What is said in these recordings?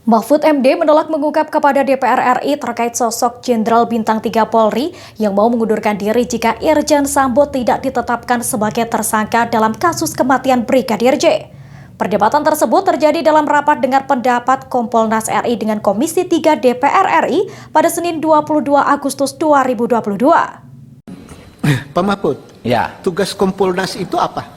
Mahfud MD menolak mengungkap kepada DPR RI terkait sosok Jenderal Bintang 3 Polri yang mau mengundurkan diri jika Irjen Sambo tidak ditetapkan sebagai tersangka dalam kasus kematian Brigadir J. Perdebatan tersebut terjadi dalam rapat dengar pendapat Kompolnas RI dengan Komisi 3 DPR RI pada Senin 22 Agustus 2022. Pak Mahfud, ya. Tugas Kompolnas itu apa?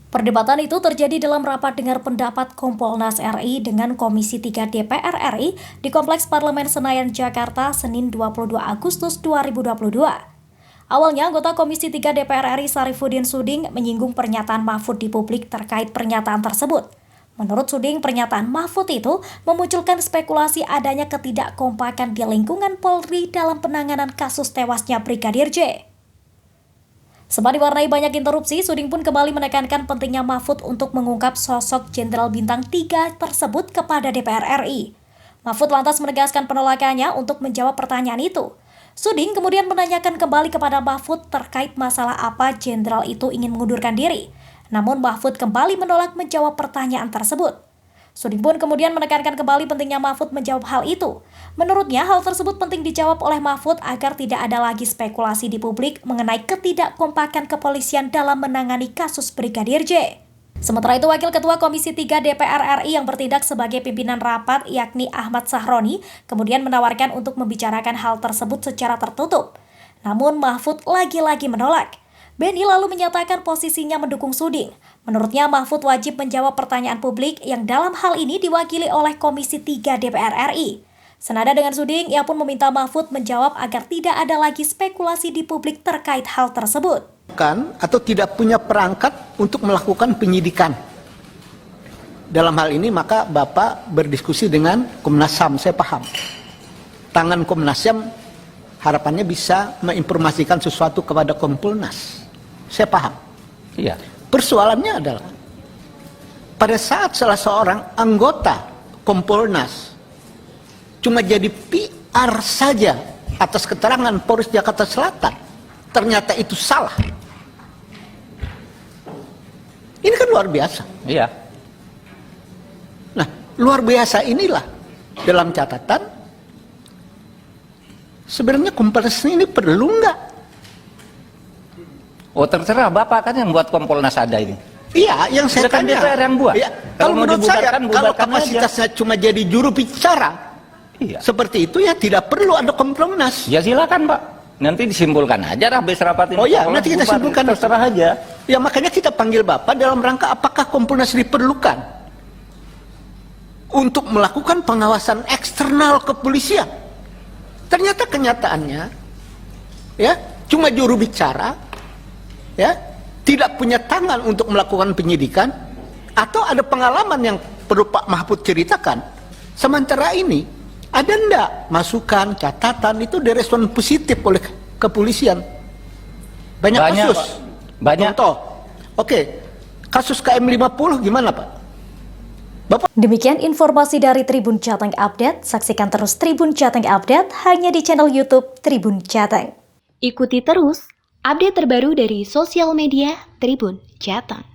Perdebatan itu terjadi dalam rapat dengar pendapat Kompolnas RI dengan Komisi 3 DPR RI di Kompleks Parlemen Senayan, Jakarta, Senin 22 Agustus 2022. Awalnya, anggota Komisi 3 DPR RI Sarifudin Suding menyinggung pernyataan Mahfud di publik terkait pernyataan tersebut. Menurut Suding, pernyataan Mahfud itu memunculkan spekulasi adanya ketidakkompakan di lingkungan Polri dalam penanganan kasus tewasnya Brigadir J. Sempat diwarnai banyak interupsi, Suding pun kembali menekankan pentingnya Mahfud untuk mengungkap sosok Jenderal Bintang 3 tersebut kepada DPR RI. Mahfud lantas menegaskan penolakannya untuk menjawab pertanyaan itu. Suding kemudian menanyakan kembali kepada Mahfud terkait masalah apa Jenderal itu ingin mengundurkan diri. Namun Mahfud kembali menolak menjawab pertanyaan tersebut. Suding pun kemudian menekankan kembali pentingnya Mahfud menjawab hal itu. Menurutnya, hal tersebut penting dijawab oleh Mahfud agar tidak ada lagi spekulasi di publik mengenai ketidakkompakan kepolisian dalam menangani kasus Brigadir J. Sementara itu, Wakil Ketua Komisi 3 DPR RI yang bertindak sebagai pimpinan rapat, yakni Ahmad Sahroni, kemudian menawarkan untuk membicarakan hal tersebut secara tertutup. Namun Mahfud lagi-lagi menolak. Beni lalu menyatakan posisinya mendukung Suding. Menurutnya Mahfud wajib menjawab pertanyaan publik yang dalam hal ini diwakili oleh Komisi 3 DPR RI. Senada dengan Suding, ia pun meminta Mahfud menjawab agar tidak ada lagi spekulasi di publik terkait hal tersebut. Atau tidak punya perangkat untuk melakukan penyidikan. Dalam hal ini maka Bapak berdiskusi dengan Komnas HAM, saya paham. Tangan Komnas HAM harapannya bisa menginformasikan sesuatu kepada Kompolnas. Saya paham. Iya. Persoalannya adalah pada saat salah seorang anggota Kompolnas cuma jadi PR saja atas keterangan Polres Jakarta Selatan, ternyata itu salah. Ini kan luar biasa. Iya. Nah, luar biasa inilah dalam catatan sebenarnya Kompolnas ini perlu nggak? Oh, terserah Bapak kan yang buat Kompolnas ada ini. Iya, yang saya Kan tanya. DPR yang buat. Iya, Kalau mau menurut saya, dibubarkan, kalau bubarkan kapasitasnya cuma jadi juru bicara, Iya. seperti itu ya tidak perlu ada Kompolnas. Ya silakan Pak. Nanti disimpulkan aja habis rapat ini. Oh iya, Kompolnas nanti kita bubar. simpulkan. Terserah aja. Ya makanya kita panggil Bapak dalam rangka apakah Kompolnas diperlukan untuk melakukan pengawasan eksternal kepolisian. Ternyata kenyataannya, ya cuma juru bicara, ya tidak punya tangan untuk melakukan penyidikan, atau ada pengalaman yang perlu Pak Mahfud ceritakan. Sementara ini ada enggak masukan, catatan itu direspon positif oleh kepolisian? Banyak kasus. Pak. Banyak. Contoh. Oke. Kasus KM50 gimana, Pak? Bapak. Demikian informasi dari Tribun Jateng Update. Saksikan terus Tribun Jateng Update hanya di channel YouTube Tribun Jateng. Ikuti terus update terbaru dari sosial media Tribun Jateng.